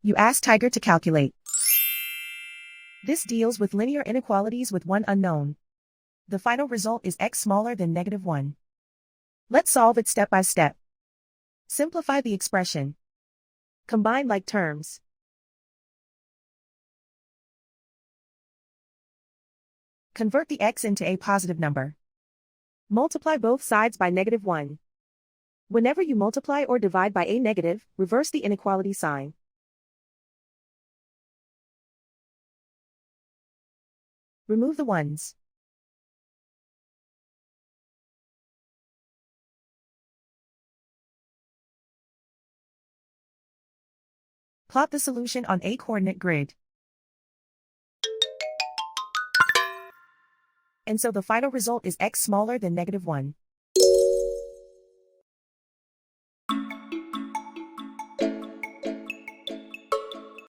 You ask Tiger to calculate. This deals with linear inequalities with one unknown. The final result is x smaller than -1. Let's solve it step by step. Simplify the expression. Combine like terms. Convert the x into a positive number. Multiply both sides by -1. Whenever you multiply or divide by a negative, reverse the inequality sign. Remove the ones. Plot the solution on a coordinate grid. And so the final result is x smaller than -1.